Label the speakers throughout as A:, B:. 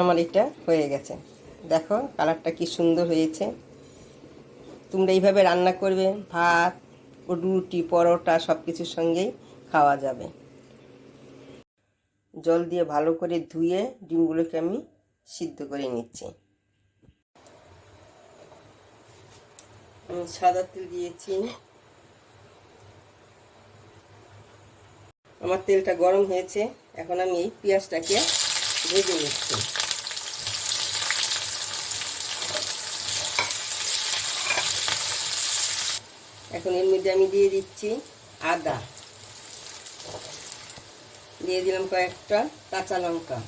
A: আমার এটা হয়ে গেছে। দেখো কালারটা কি সুন্দর হয়েছে। তোমরা এইভাবে রান্না করবে, ভাত, রুটি, পরোটা সব কিছুর সঙ্গেই খাওয়া যাবে। জল দিয়ে ভালো করে ধুয়ে ডিমগুলোকে আমি সিদ্ধ করে নিচ্ছি। সাদা তেল দিয়েছি। আমার তেলটা গরম হয়েছে। এখন আমি এই পেঁয়াজটাকে ভেজে নিচ্ছি। এখন এর মধ্যে আমি দিয়ে দিচ্ছি আদা, দিয়ে দিলাম কয়েকটা কাঁচা লঙ্কা,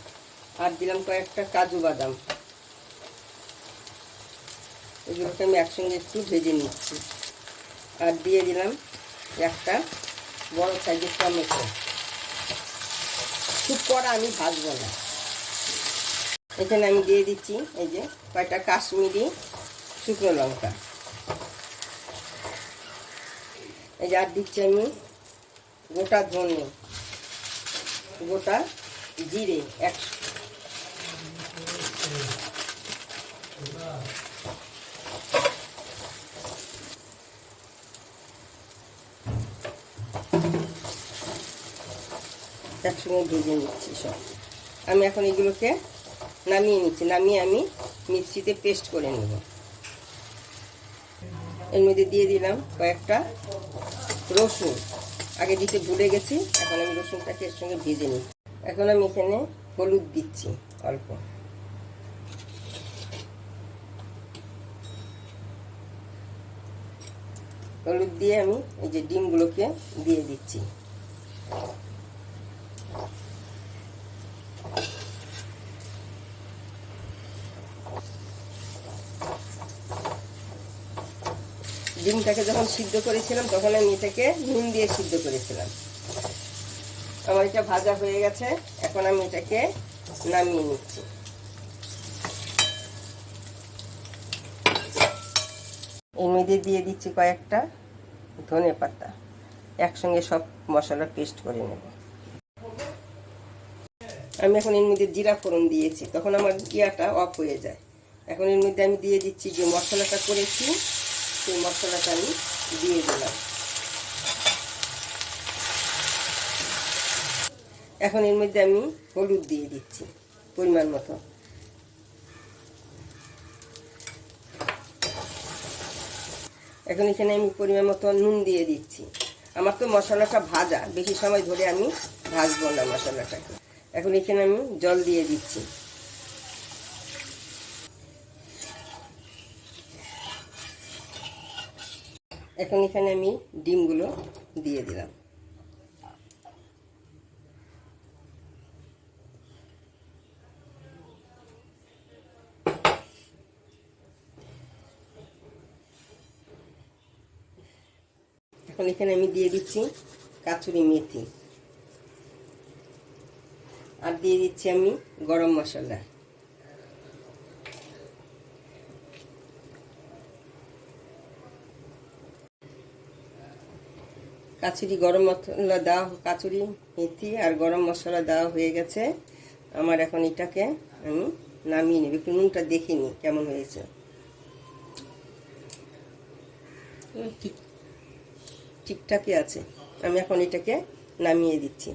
A: আর দিলাম কয়েকটা কাজু বাদাম। এগুলোকে আমি একসঙ্গে একটু ভেজে নিচ্ছি। আর দিয়ে দিলাম একটা বড় সাইজের টমেটো। খুব কড়া আমি ভাজবো না। এখানে আমি দিয়ে দিচ্ছি এই যে কয়েকটা কাশ্মীরি শুকনো লঙ্কা। এই যে আর দিচ্ছি আমি গোটা ধনে, গোটা জিরে একসঙ্গে ভেজে নিচ্ছি সব। আমি এখন এগুলোকে নামিয়ে নিচ্ছি। নামিয়ে আমি মিক্সিতে পেস্ট করে নেব। এর মধ্যে দিয়ে দিলাম কয়েকটা রসুন, আগে দিতে ভুলে গেছি। এখন আমি রসুনটাকে এর সঙ্গে ভেজে নিচ্ছি। এখন আমি এখানে হলুদ দিচ্ছি অল্প। হলুদ দিয়ে আমি এই যে ডিমগুলোকে দিয়ে দিচ্ছি। ডিমটাকে যখন সিদ্ধ করেছিলাম তখন আমি এটাকে নুন দিয়ে সিদ্ধ করেছিলাম। আমার এটা ভাজা হয়ে গেছে। এখন আমি এটাকে নামিয়ে নিচ্ছি। এর মধ্যে দিয়ে দিচ্ছি কয়েকটা ধনে পাতা। একসঙ্গে সব মশলা পেস্ট করে নেব। আমি এখন এর মধ্যে জিরা ফোড়ন দিয়েছি, তখন আমার ইয়াটা অফ হয়ে যায়। এখন এর মধ্যে আমি দিয়ে দিচ্ছি যে মশলাটা করেছি, সেই মশলাটা আমি দিয়ে দিলাম। এখন এর মধ্যে আমি হলুদ দিয়ে দিচ্ছি পরিমাণ মতো। এখন এখানে আমি পরিমাণ মতো নুন দিয়ে দিচ্ছি। আমার তো মশলাটা ভাজা, বেশি সময় ধরে আমি ভাজবো না মশলাটাকে। এখন এখানে আমি জল দিয়ে দিচ্ছি। এখন এখানে আমি ডিমগুলো দিয়ে দিলাম। এখন এখানে আমি দিয়ে দিচ্ছি কাসুরি মেথি, আর দিয়ে দিচ্ছি আমি গরম মশলা। গরম মশলা দেওয়া, কাসুরি মেথি আর গরম মশলা দেওয়া হয়ে গেছে আমার। এখন এটাকে আমি নামিয়ে নেব। একটু নুনটা দেখে নিই কেমন হয়েছে। ঠিকঠাকই আছে। আমি এখন এটাকে নামিয়ে দিচ্ছি।